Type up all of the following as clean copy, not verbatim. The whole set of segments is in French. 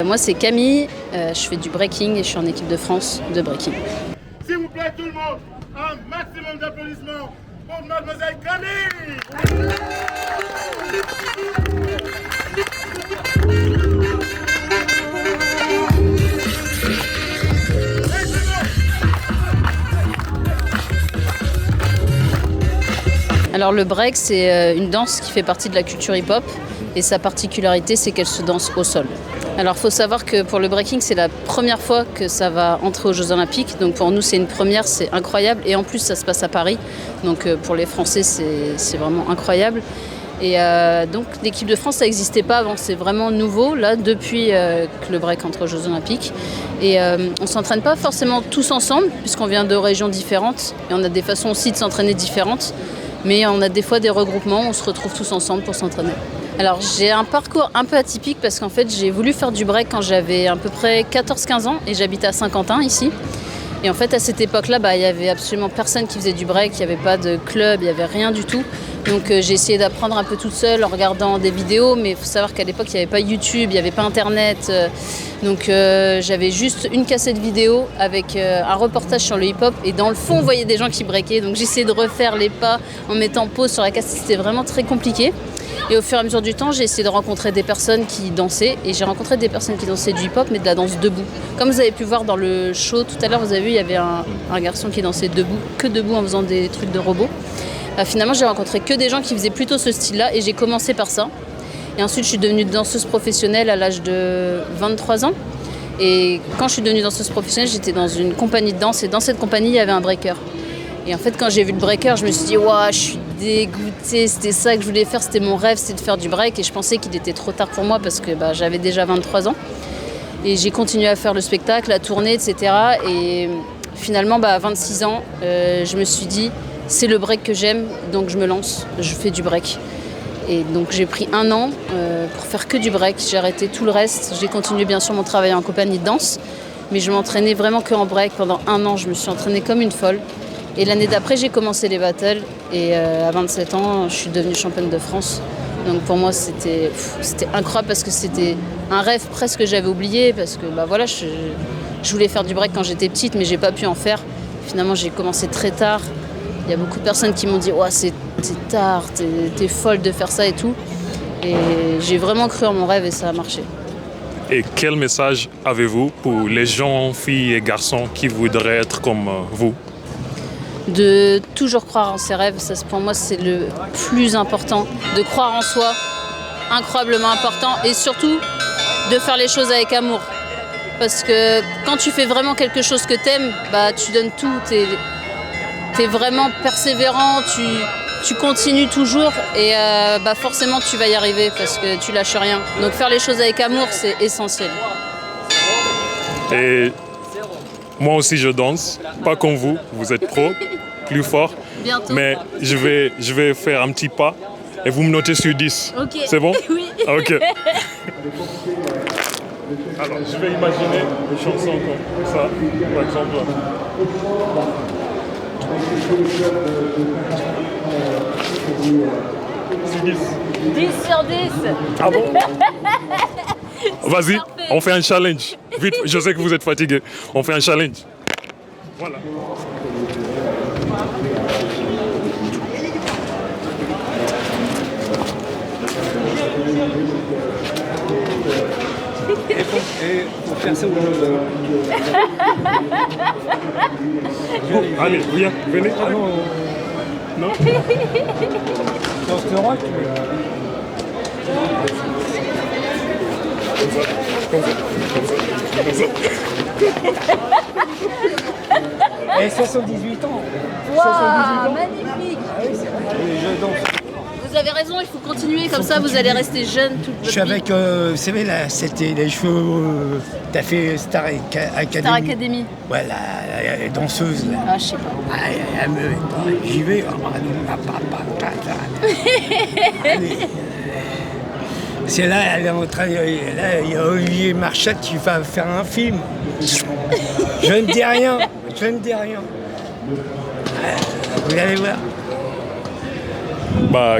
Moi, c'est Camille, je fais du breaking et je suis en équipe de France de breaking. S'il vous plaît, tout le monde, un maximum d'applaudissements pour Mademoiselle Camille. Alors le break, c'est une danse qui fait partie de la culture hip-hop et sa particularité, c'est qu'elle se danse au sol. Alors il faut savoir que pour le breaking, c'est la première fois que ça va entrer aux Jeux Olympiques. Donc pour nous, c'est une première, c'est incroyable. Et en plus, ça se passe à Paris. Donc pour les Français, c'est vraiment incroyable. Et donc l'équipe de France, ça n'existait pas avant. C'est vraiment nouveau, là, depuis que le break entre aux Jeux Olympiques. Et on ne s'entraîne pas forcément tous ensemble, puisqu'on vient de régions différentes. Et on a des façons aussi de s'entraîner différentes. Mais on a des fois des regroupements, on se retrouve tous ensemble pour s'entraîner. Alors j'ai un parcours un peu atypique parce qu'en fait j'ai voulu faire du break quand j'avais à peu près 14-15 ans et j'habitais à Saint-Quentin ici. Et en fait à cette époque-là, il n'y avait absolument personne qui faisait du break, il n'y avait pas de club, il n'y avait rien du tout. Donc j'ai essayé d'apprendre un peu toute seule en regardant des vidéos, mais il faut savoir qu'à l'époque il n'y avait pas YouTube, il n'y avait pas Internet. Donc j'avais juste une cassette vidéo avec un reportage sur le hip-hop et dans le fond on voyait des gens qui breakaient. Donc j'essayais de refaire les pas en mettant pause sur la cassette, c'était vraiment très compliqué. Et au fur et à mesure du temps, j'ai essayé de rencontrer des personnes qui dansaient. Et j'ai rencontré des personnes qui dansaient du hip-hop, mais de la danse debout. Comme vous avez pu voir dans le show tout à l'heure, vous avez vu, il y avait un garçon qui dansait debout, que debout en faisant des trucs de robot. Finalement, j'ai rencontré que des gens qui faisaient plutôt ce style-là et j'ai commencé par ça. Et ensuite, je suis devenue danseuse professionnelle à l'âge de 23 ans. Et quand je suis devenue danseuse professionnelle, j'étais dans une compagnie de danse et dans cette compagnie, il y avait un breaker. Et en fait, quand j'ai vu le breaker, je me suis dit, ouah, je suis dégoûtée, c'était ça que je voulais faire, c'était mon rêve, c'était de faire du break. Et je pensais qu'il était trop tard pour moi parce que j'avais déjà 23 ans. Et j'ai continué à faire le spectacle, à tourner, etc. Et finalement, à 26 ans, je me suis dit, c'est le break que j'aime, donc je me lance, je fais du break. Et donc j'ai pris 1 an pour faire que du break. J'ai arrêté tout le reste. J'ai continué bien sûr mon travail en compagnie de danse. Mais je m'entraînais vraiment que en break. Pendant 1 an, je me suis entraînée comme une folle. Et l'année d'après, j'ai commencé les battles. Et à 27 ans, je suis devenue championne de France. Donc pour moi, c'était incroyable parce que c'était un rêve presque que j'avais oublié. Parce que voilà, je voulais faire du break quand j'étais petite, mais j'ai pas pu en faire. Finalement, j'ai commencé très tard. Il y a beaucoup de personnes qui m'ont dit « c'est tard, t'es folle de faire ça et tout ». Et j'ai vraiment cru en mon rêve et ça a marché. Et quel message avez-vous pour les gens, filles et garçons qui voudraient être comme vous ? De toujours croire en ses rêves, ça pour moi c'est le plus important. De croire en soi, incroyablement important. Et surtout, de faire les choses avec amour. Parce que quand tu fais vraiment quelque chose que t'aimes, tu donnes tout. T'es vraiment persévérant, tu continues toujours et forcément tu vas y arriver parce que tu lâches rien. Donc faire les choses avec amour, c'est essentiel. Et moi aussi je danse, pas comme vous, vous êtes pro, plus fort. Bientôt. Mais je vais faire un petit pas et vous me notez sur 10. Okay. C'est bon ? Oui. Ok. Alors je vais imaginer une chanson comme ça, par exemple. C'est 10. 10 sur 10. Ah bon? Vas-y, on fait un challenge. Vite, je sais que vous êtes fatigué. On fait un challenge. Voilà. Et pour faire ça, Bon, allez, viens, venez. Ah non, Non? dans ce rock, Comme ça. et 78 ans. Wow, magnifique. Ah oui, c'est vrai. Et je danse. Vous avez raison, il faut continuer, comme ça vous allez rester jeune toute votre Je suis vie. avec, vous savez, là, c'était les cheveux, t'as fait Star Academy. Star Academy. Ouais, la danseuse, là. Ah, je sais pas. J'y vais. Allez. C'est là, elle est en train. Là, il y a Olivier Marchal qui va faire un film. Je ne dis rien. Je ne dis rien. Vous allez voir.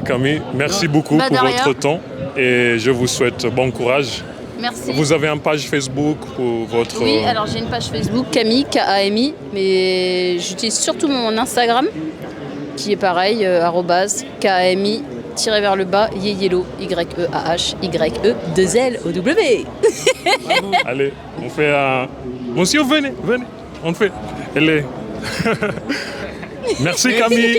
Camille, merci beaucoup pour votre temps et je vous souhaite bon courage Merci. Vous avez une page Facebook pour votre... Oui, alors j'ai une page Facebook, Camille, K-A-M-I, mais j'utilise surtout mon Instagram, qui est pareil, @KAMI, Yeyelo, Y-E-A-H, Y-E-2-L-O-W. Allez, on fait un... Monsieur, venez, on fait. Elle est... Merci Camille.